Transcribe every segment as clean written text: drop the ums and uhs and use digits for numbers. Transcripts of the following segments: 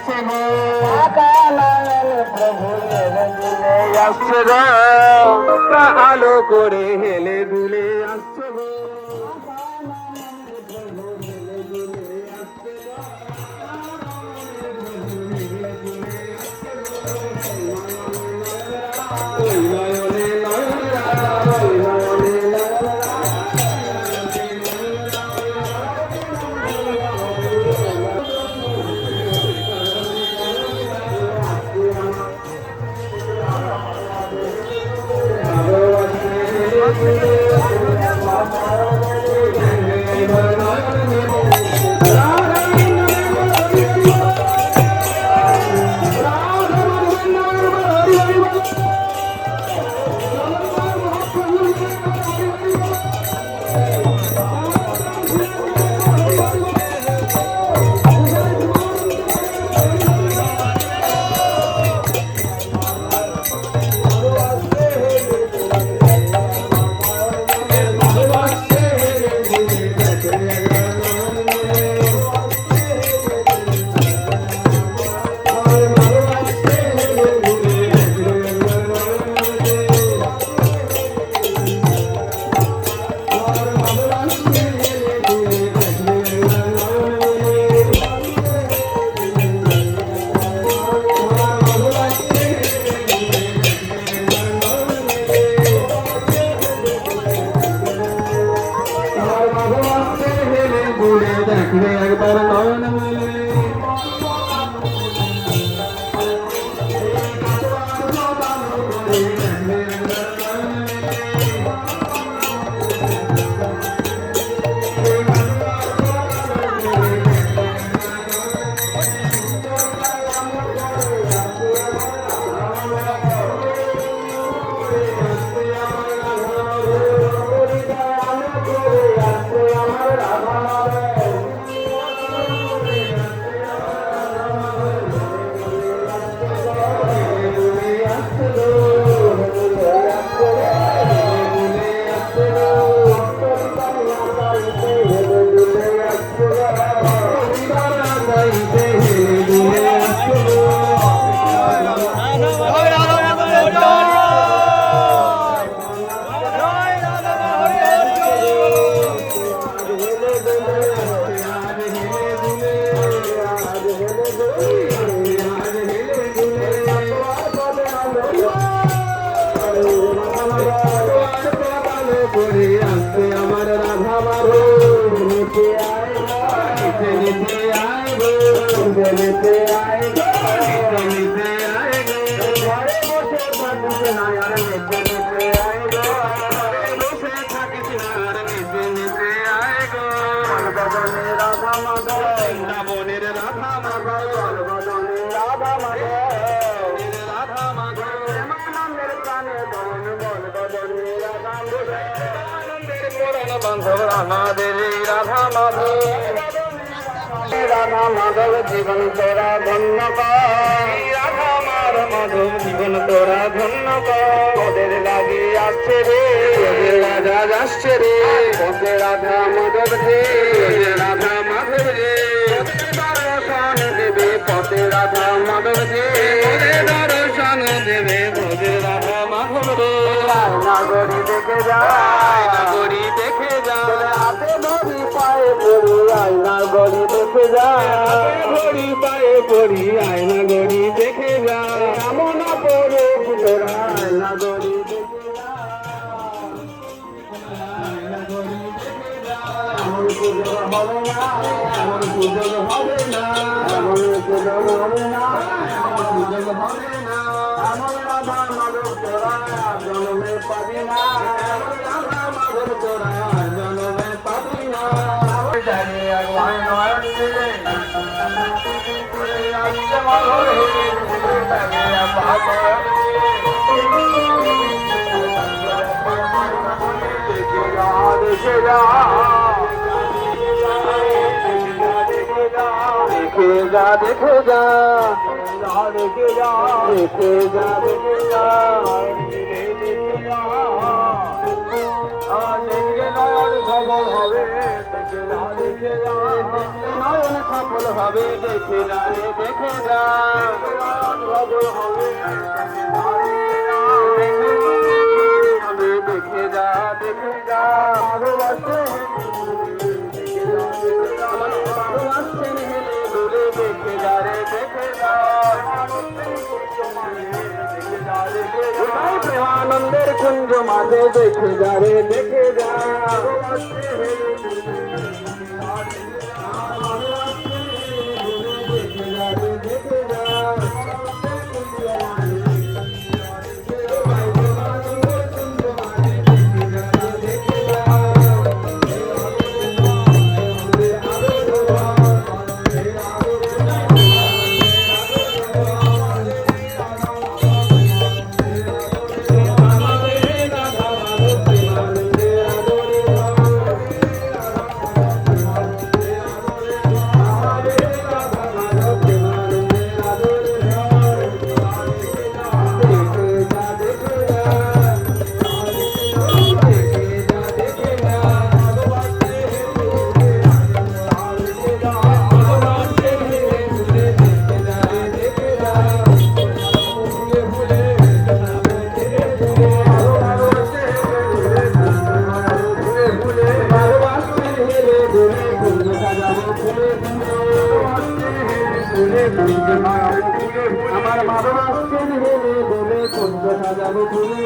আসছে গো প্রভু আসছে গো আলো করে হেলে দুলে আসছে গো দেখবে একবার নয়ন মেলে আমার রাধা মারো নিতে আয় নিতে আয় নিতে আয় নিতে আয় ঘরে বসে থাকিস না আর নিতে আয় ঘরে বসে থাকিস না আর নিতে আয় গো বদনে রাধা মাধব বনের রাধা মাধব বদনে রাধা মাধব রাধা মাধব প্রেমানন্দের প্রাণে বন বন বদনে রাধা মাধব বন্ধু আমাদের রাধা মাধব রাধা মাধব জীবন তোরা ধন্য রাধা মাধব জীবন তোরা ধন্য ওদের লাগে আসছে রে ওদের রাজা আসছে রে ওদের রাধা মাধব রে রাধা মাধব রে দর্শন দেবে পথে রাধা মাধব রে ওদের দর্শন দেবে ওদের রাধা মাধব রে নাগরী দেখে যায় নাগরী দেখে যায় হাতে ধরি পায়ে পড়ি আয়না গড়ি দেখে যায় ধরি পায়ে পড়ি আয়না গড়ি দেখে যায় এমন পড়ে তোরা আয়না গড়ি দেখে এমন পুজো হবে না এমন পুজো হবে না এমন পুজো হবে না পুজো হবে না এমন রাধা মাধব তোরা জন্মে পাবি না এমন রাধা মাধব তোরা জন্মে পাবি না দেখে যা দেখে যা দেখে যা দেখে যা দেখে যা দেখে যা দেখে নয়ন সফল হবে দেখে যা দেখে যা নয়ন সফল হবে হবে দেখে যা রে দেখে যা দেখে যা দেখে যা ভালোবাসছেন হেলে দুলে দেখে যা রে দেখে যা প্রেমানন্দের কুঞ্জ মাঝে দেখে যা রে দেখে যা আমার ভালোবাসছেন হেলে বলে কুঞ্জ সাজাবো ফুলে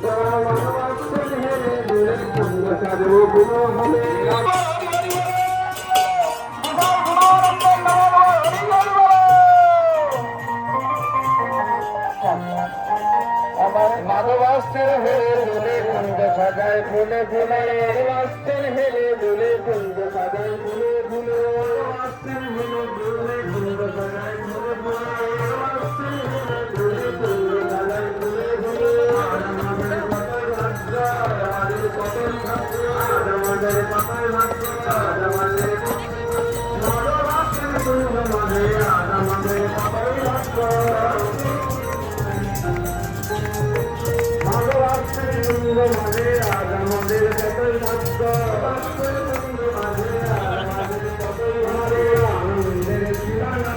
ভালোবাসছেন হেলে বলে কুঞ্জ সাজাবো ফুলে ভালোবাসছেন হেলে বলে কুঞ্জ সাজায় ফুলে ফুলে ভালোবাসছেন হেলে বলে কুঞ্জ সাজায় ফুলে ফুলে ভালোবাসছেন হেলে বলে কুঞ্জ সাজায় ফুলে ফুলে ভালোবাসছেন হেলে বলে কুঞ্জ সাজায় ফুলে ফুলে আমাদের পাতায় ভাগ্য আমাদের পাতায় ভাগ্য আমাদের পাতায় ভাগ্য আমাদের ভালোবাসছেন কুঞ্জ মানে আমাদের পাতায় ভাগ্য মানে আজ আমাদের যতই ভাগ্য আনন্দের সীমানা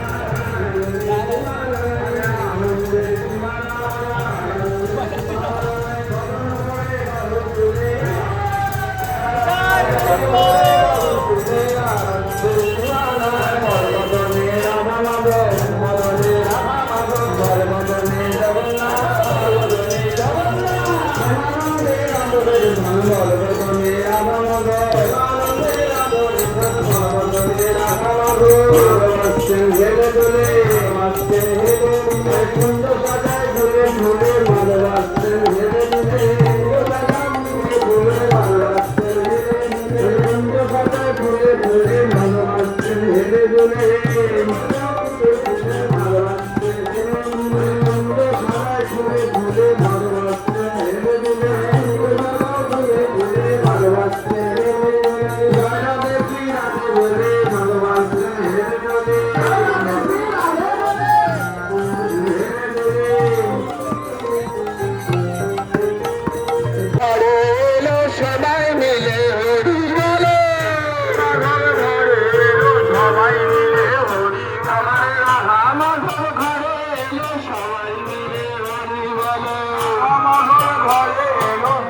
আনন্দের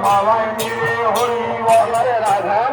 সবাই মিলে হরি বল রাধা